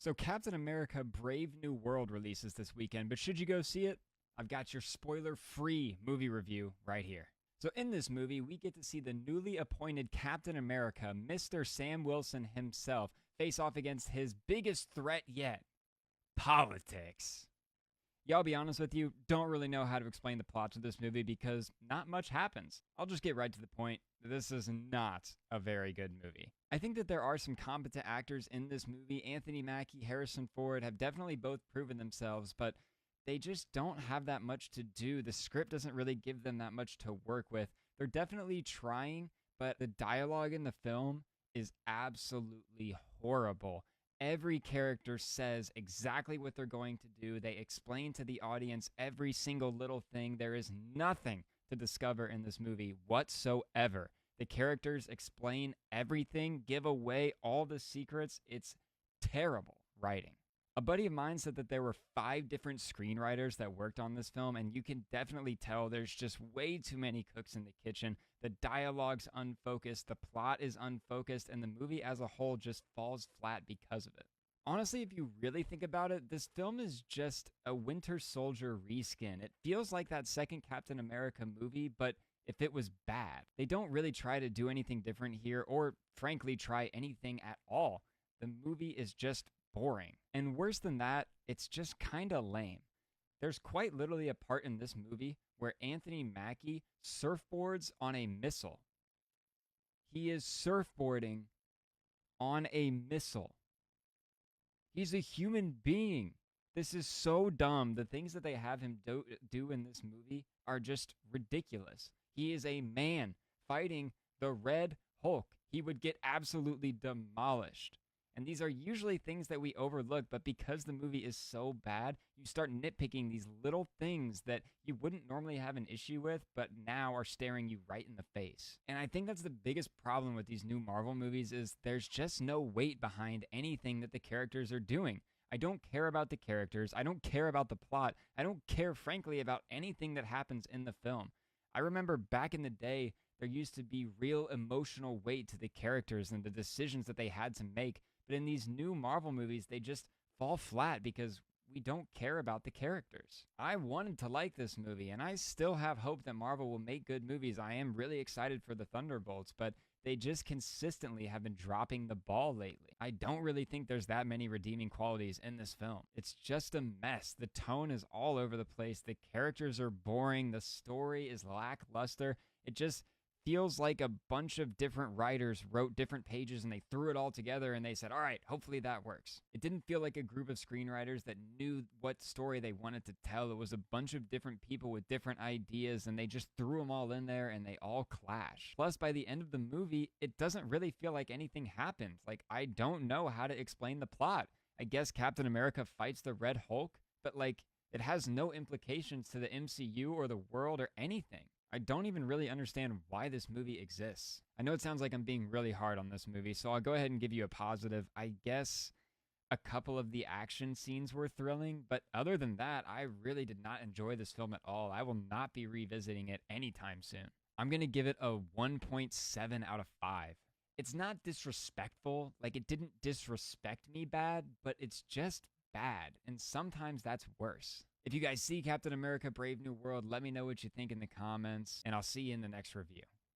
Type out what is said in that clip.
So, Captain America Brave New World releases this weekend, but should you go see it? I've got your spoiler free movie review right here. So, in this movie, we get to see the newly appointed Captain America, Mr. Sam Wilson himself, face off against his biggest threat yet politics. Yeah, I'll be honest with you, don't really know how to explain the plot to this movie because not much happens. I'll just get right to the point. This is not a very good movie. I think that there are some competent actors in this movie. Anthony Mackie, Harrison Ford have definitely both proven themselves, but they just don't have that much to do. The script doesn't really give them that much to work with. They're definitely trying, but the dialogue in the film is absolutely horrible. Every character says exactly what they're going to do. They explain to the audience every single little thing. There is nothing to discover in this movie whatsoever. The characters explain everything, give away all the secrets. It's terrible writing. A buddy of mine said that there were 5 different screenwriters that worked on this film, and you can definitely tell there's just way too many cooks in the kitchen. The dialogue's unfocused, the plot is unfocused, and the movie as a whole just falls flat because of it. Honestly, if you really think about it, this film is just a Winter Soldier reskin. It feels like that second Captain America movie, but if it was bad. They don't really try to do anything different here, or frankly, try anything at all. The movie is just boring. And worse than that, it's just kind of lame. There's quite literally a part in this movie where Anthony Mackie surfboards on a missile. He is surfboarding on a missile. He's a human being. This is so dumb. The things that they have him do in this movie are just ridiculous. He is a man fighting the Red Hulk. He would get absolutely demolished. And these are usually things that we overlook, but because the movie is so bad, you start nitpicking these little things that you wouldn't normally have an issue with, but now are staring you right in the face. And I think that's the biggest problem with these new Marvel movies is there's just no weight behind anything that the characters are doing. I don't care about the characters. I don't care about the plot. I don't care, frankly, about anything that happens in the film. I remember back in the day, there used to be real emotional weight to the characters and the decisions that they had to make. But in these new Marvel movies, they just fall flat because we don't care about the characters. I wanted to like this movie, and I still have hope that Marvel will make good movies. I am really excited for the Thunderbolts, but they just consistently have been dropping the ball lately. I don't really think there's that many redeeming qualities in this film. It's just a mess. The tone is all over the place. The characters are boring. The story is lackluster. It just feels like a bunch of different writers wrote different pages and they threw it all together and they said, all right, hopefully that works. It didn't feel like a group of screenwriters that knew what story they wanted to tell. It was a bunch of different people with different ideas and they just threw them all in there and they all clash. Plus, by the end of the movie, it doesn't really feel like anything happened. Like, I don't know how to explain the plot. I guess Captain America fights the Red Hulk, but like, it has no implications to the MCU or the world or anything. I don't even really understand why this movie exists. I know it sounds like I'm being really hard on this movie, so I'll go ahead and give you a positive. I guess a couple of the action scenes were thrilling, but other than that, I really did not enjoy this film at all. I will not be revisiting it anytime soon. I'm going to give it a 1.7 out of 5. It's not disrespectful, like it didn't disrespect me bad, but it's just bad, and sometimes that's worse. If you guys see Captain America Brave New World, let me know what you think in the comments, and I'll see you in the next review.